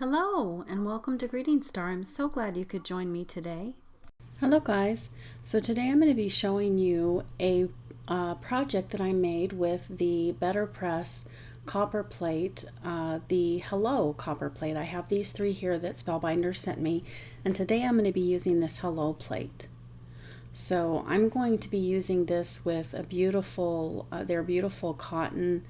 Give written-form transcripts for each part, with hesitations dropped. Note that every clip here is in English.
Hello and welcome to Greetingstar. I'm so glad you could join me today. Hello guys, so today I'm going to be showing you a project that I made with the BetterPress Copperplate, the Hello Copperplate. I have these three here that Spellbinders sent me, and today I'm going to be using this Hello plate. So I'm going to be using this with a beautiful, their beautiful cotton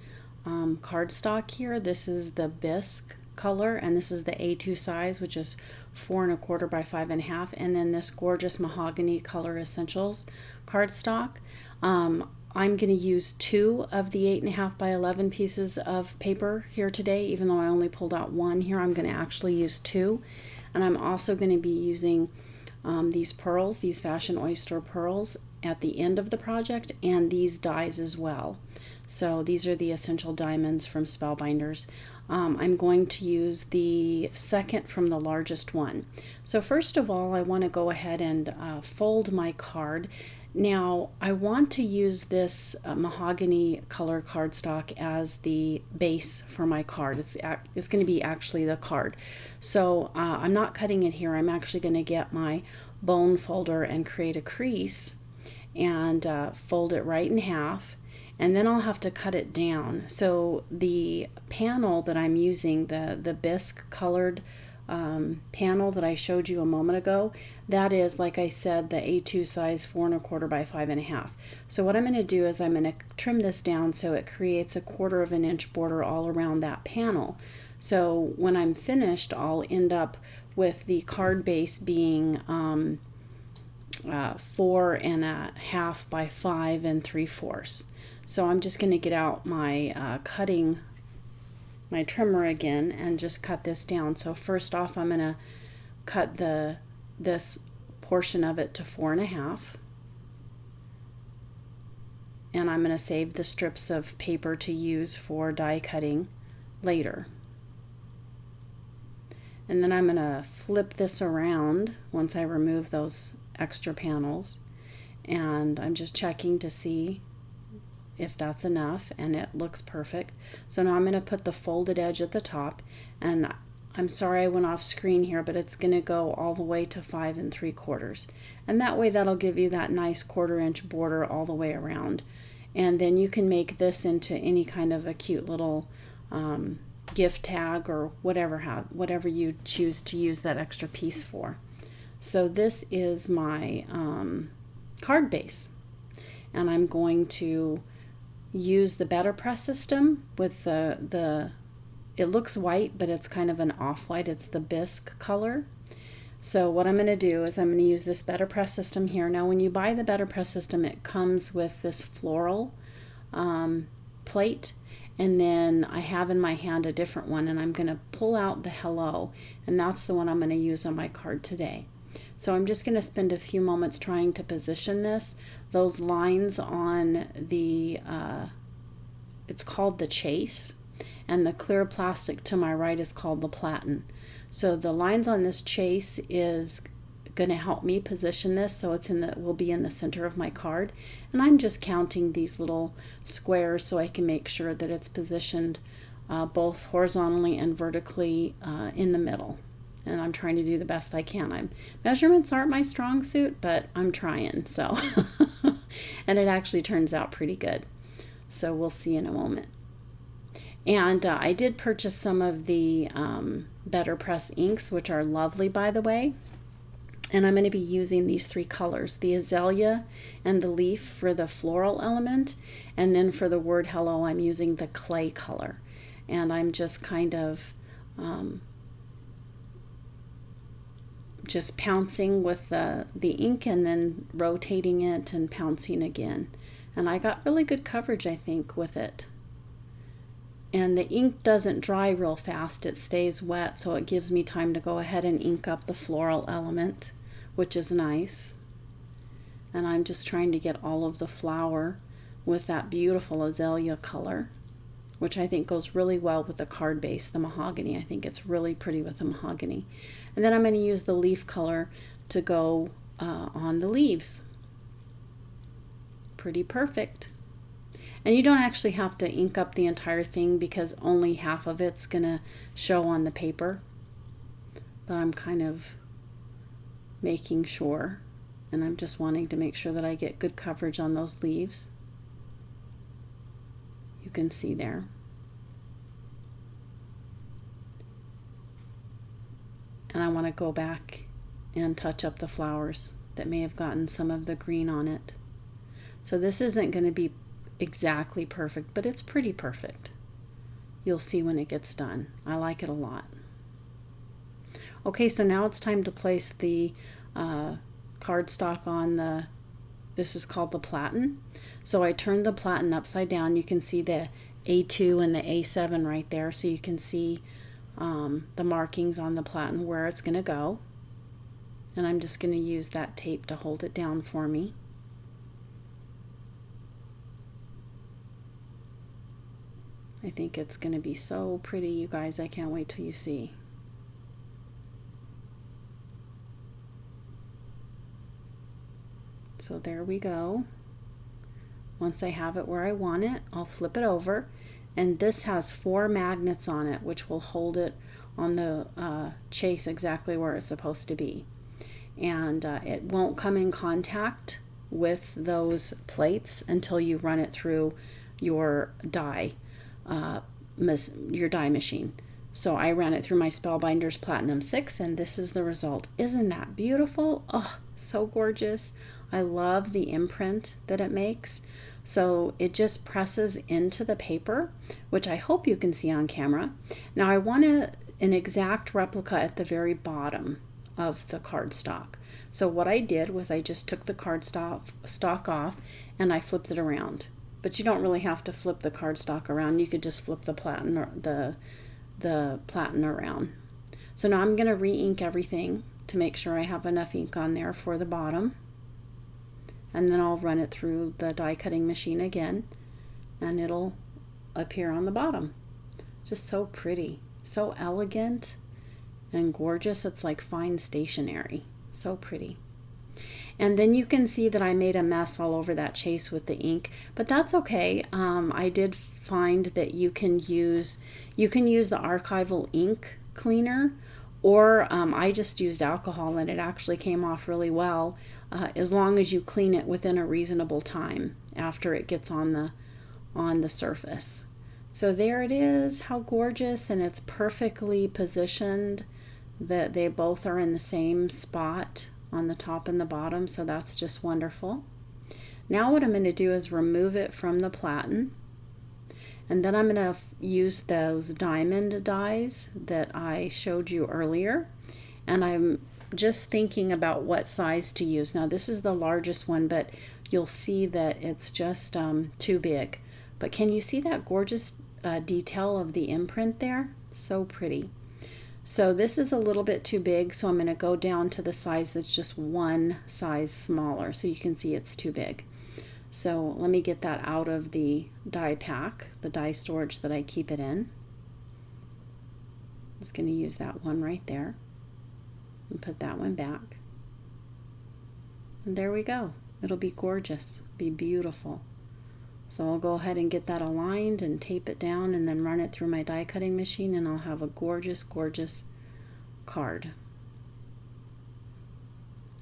cardstock here. This is the bisque color, and this is the A2 size, which is 4 1/4 by 5 1/2, and then this gorgeous mahogany color essentials cardstock. I'm going to use 2 of the 8 1/2 by 11 pieces of paper here today. Even though I only pulled out 1 here, I'm going to actually use 2, and I'm also going to be using these pearls, these Fashion Oyster pearls, at the end of the project, and these dies as well. So these are the essential diamonds from Spellbinders. I'm going to use the second from the largest one. So first of all, I want to go ahead and fold my card. Now I want to use this mahogany color cardstock as the base for my card. It's going to be actually the card. So I'm not cutting it here. I'm actually going to get my bone folder and create a crease and fold it right in half, and then I'll have to cut it down. So the panel that I'm using, the bisque colored panel that I showed you a moment ago, that is, like I said, the A2 size 4 1/4 by 5 1/2. So what I'm going to do is I'm going to trim this down so it creates a 1/4 of an inch border all around that panel. So when I'm finished, I'll end up with the card base being 4 1/2 by 5 3/4. So I'm just going to get out my my trimmer again and just cut this down. So first off, I'm going to cut this portion of it to 4 1/2, and I'm going to save the strips of paper to use for die cutting later. And then I'm going to flip this around once I remove those extra panels, and I'm just checking to see if that's enough, and it looks perfect. So now I'm going to put the folded edge at the top, and I'm sorry I went off screen here, but it's going to go all the way to 5 3/4, and that way that'll give you that nice 1/4 inch border all the way around. And then you can make this into any kind of a cute little gift tag or whatever you choose to use that extra piece for. So this is my card base, and I'm going to use the BetterPress system with it looks white, but it's kind of an off-white. It's the bisque color. So what I'm going to do is I'm going to use this BetterPress system here. Now when you buy the BetterPress system, it comes with this floral plate, and then I have in my hand a different one, and I'm going to pull out the Hello, and that's the one I'm going to use on my card today. So I'm just going to spend a few moments trying to position this. Those lines on the, it's called the chase, and the clear plastic to my right is called the platen. So the lines on this chase is going to help me position this so it's will be in the center of my card. And I'm just counting these little squares so I can make sure that it's positioned both horizontally and vertically in the middle. And I'm trying to do the best I can. Measurements aren't my strong suit, but I'm trying. So, and it actually turns out pretty good. So we'll see in a moment. And I did purchase some of the BetterPress inks, which are lovely, by the way. And I'm going to be using these 3 colors, the azalea and the leaf for the floral element. And then for the word hello, I'm using the clay color. And I'm just kind of just pouncing with the ink and then rotating it and pouncing again. And I got really good coverage, I think, with it. And the ink doesn't dry real fast. It stays wet, so it gives me time to go ahead and ink up the floral element, which is nice. And I'm just trying to get all of the flower with that beautiful azalea color, which I think goes really well with the card base, the mahogany. I think it's really pretty with the mahogany. And then I'm going to use the leaf color to go on the leaves. Pretty perfect. And you don't actually have to ink up the entire thing because only half of it's going to show on the paper. but I'm kind of making sure, and I'm just wanting to make sure that I get good coverage on those leaves. You can see there. And I want to go back and touch up the flowers that may have gotten some of the green on it. So this isn't going to be exactly perfect, but it's pretty perfect. You'll see when it gets done. I like it a lot. Okay, so now it's time to place the cardstock on the, this is called the platen. So I turned the platen upside down. You can see the A2 and the A7 right there, so you can see the markings on the platen where it's going to go. And I'm just going to use that tape to hold it down for me. I think it's going to be so pretty, you guys. I can't wait till you see. So there we go. Once I have it where I want it, I'll flip it over. And this has 4 magnets on it, which will hold it on the chase exactly where it's supposed to be. And it won't come in contact with those plates until you run it through your die machine. So I ran it through my Spellbinders Platinum 6, and this is the result. Isn't that beautiful? Oh, so gorgeous. I love the imprint that it makes. So it just presses into the paper, which I hope you can see on camera. Now I want an exact replica at the very bottom of the cardstock. So what I did was I just took the cardstock off and I flipped it around. But you don't really have to flip the cardstock around. You could just flip the platen or the platen around. So now I'm going to re-ink everything to make sure I have enough ink on there for the bottom. And then I'll run it through the die cutting machine again, and it'll appear on the bottom. Just so pretty, so elegant and gorgeous. It's like fine stationery. So pretty. And then you can see that I made a mess all over that chase with the ink, but that's okay. I did find that you can use the archival ink cleaner, or I just used alcohol and it actually came off really well, as long as you clean it within a reasonable time after it gets on the surface. So there it is, how gorgeous, and it's perfectly positioned that they both are in the same spot on the top and the bottom, so that's just wonderful. Now what I'm going to do is remove it from the platen, and then I'm going to use those diamond dies that I showed you earlier, and I'm just thinking about what size to use. Now this is the largest one, but you'll see that it's just too big. But can you see that gorgeous detail of the imprint there? So pretty. So this is a little bit too big, so I'm going to go down to the size that's just one size smaller, so you can see it's too big. So let me get that out of the die pack, the die storage that I keep it in. I'm just going to use that one right there and put that one back. And there we go. It'll be gorgeous, be beautiful. So I'll go ahead and get that aligned and tape it down and then run it through my die cutting machine, and I'll have a gorgeous, gorgeous card.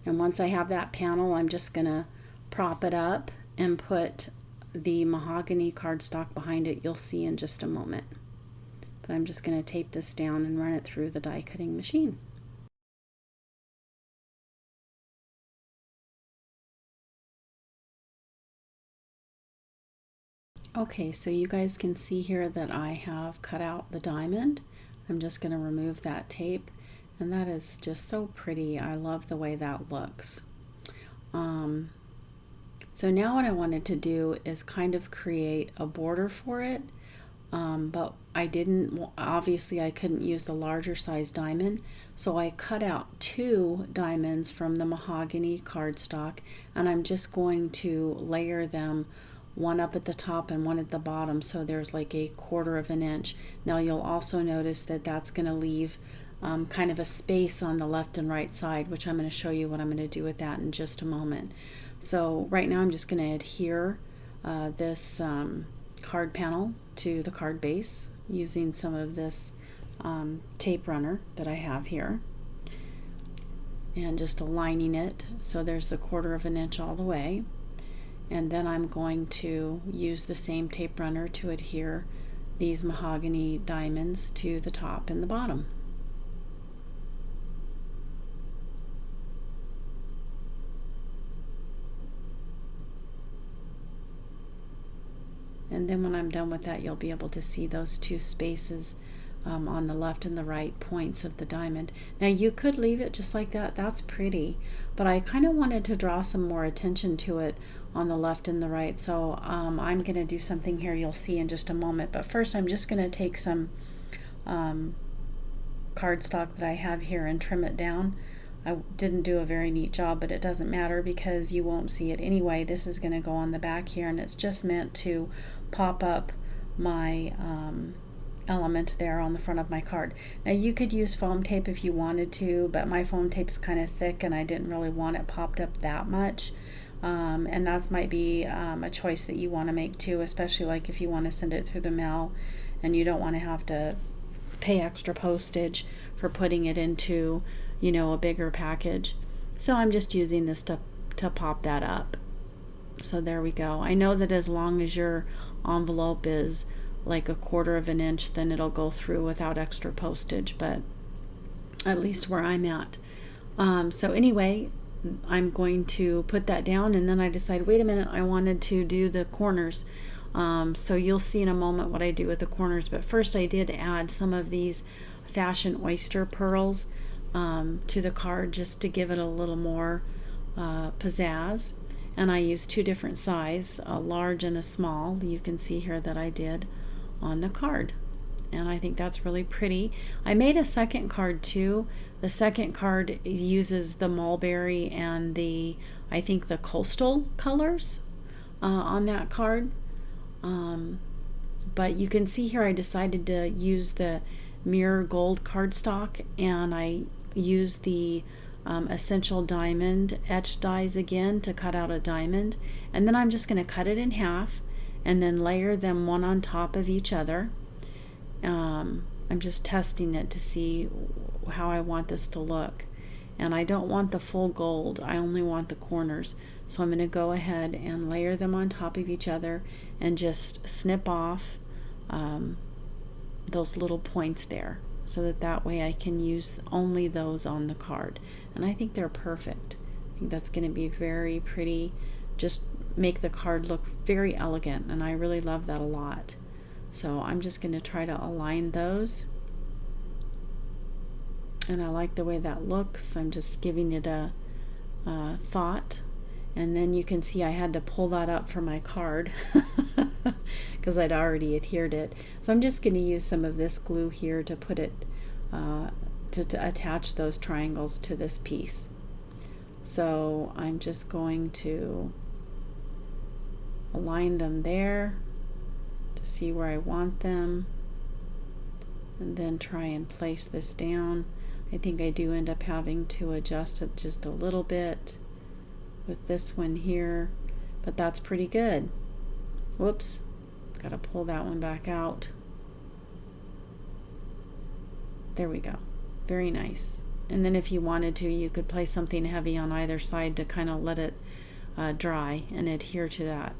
And once I have that panel, I'm just going to prop it up and put the mahogany cardstock behind it. You'll see in just a moment. But I'm just going to tape this down and run it through the die cutting machine. Okay, so you guys can see here that I have cut out the diamond. I'm just going to remove that tape, and that is just so pretty. I love the way that looks. So now what I wanted to do is kind of create a border for it, but I didn't, obviously I couldn't use the larger size diamond, so I cut out 2 diamonds from the mahogany cardstock, and I'm just going to layer them, one up at the top and one at the bottom, so there's like a 1/4 of an inch. Now you'll also notice that that's going to leave kind of a space on the left and right side, which I'm going to show you what I'm going to do with that in just a moment. So right now I'm just going to adhere this card panel to the card base using some of this tape runner that I have here. and just aligning it so there's the 1/4 of an inch all the way. And then I'm going to use the same tape runner to adhere these mahogany diamonds to the top and the bottom. And then when I'm done with that, you'll be able to see those 2 spaces on the left and the right points of the diamond. Now you could leave it just like that, that's pretty, but I kind of wanted to draw some more attention to it on the left and the right, so I'm going to do something here you'll see in just a moment. But first I'm just going to take some cardstock that I have here and trim it down. I didn't do a very neat job, but it doesn't matter because you won't see it anyway. This is going to go on the back here, and it's just meant to pop up my element there on the front of my card. Now you could use foam tape if you wanted to, but my foam tape is kind of thick and I didn't really want it popped up that much. And that might be a choice that you want to make too, especially like if you want to send it through the mail and you don't want to have to pay extra postage for putting it into, you know, a bigger package. So I'm just using this to pop that up. So there we go. I know that as long as your envelope is like a 1/4 of an inch, then it'll go through without extra postage, but at least where I'm at. So anyway, I'm going to put that down, and then I decided, wait a minute, I wanted to do the corners. So you'll see in a moment what I do with the corners, but first I did add some of these fashion oyster pearls to the card just to give it a little more pizzazz. And I used 2 different sizes, a large and a small. You can see here that I did on the card, and I think that's really pretty. I made a second card too. The second card uses the mulberry and I think the coastal colors on that card. But you can see here I decided to use the mirror gold cardstock, and I used the essential diamond etched dies again to cut out a diamond, and then I'm just going to cut it in half and then layer them one on top of each other. I'm just testing it to see how I want this to look, and I don't want the full gold, I only want the corners. So I'm going to go ahead and layer them on top of each other and just snip off those little points there, so that way I can use only those on the card. And I think they're perfect. I think that's going to be very pretty, just make the card look very elegant, and I really love that a lot. So I'm just going to try to align those, and I like the way that looks. I'm just giving it a thought, and then you can see I had to pull that up for my card because I'd already adhered it. So I'm just going to use some of this glue here to put it to attach those triangles to this piece. So I'm just going to align them there to see where I want them, and then try and place this down. I think I do end up having to adjust it just a little bit with this one here, but that's pretty good. Whoops, gotta pull that one back out. There we go. Very nice. And then if you wanted to, you could place something heavy on either side to kind of let it dry and adhere to that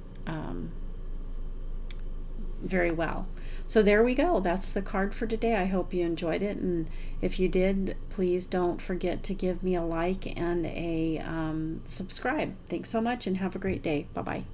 very well. So there we go. That's the card for today. I hope you enjoyed it, and if you did, please don't forget to give me a like and a subscribe. Thanks so much, and have a great day. Bye-bye.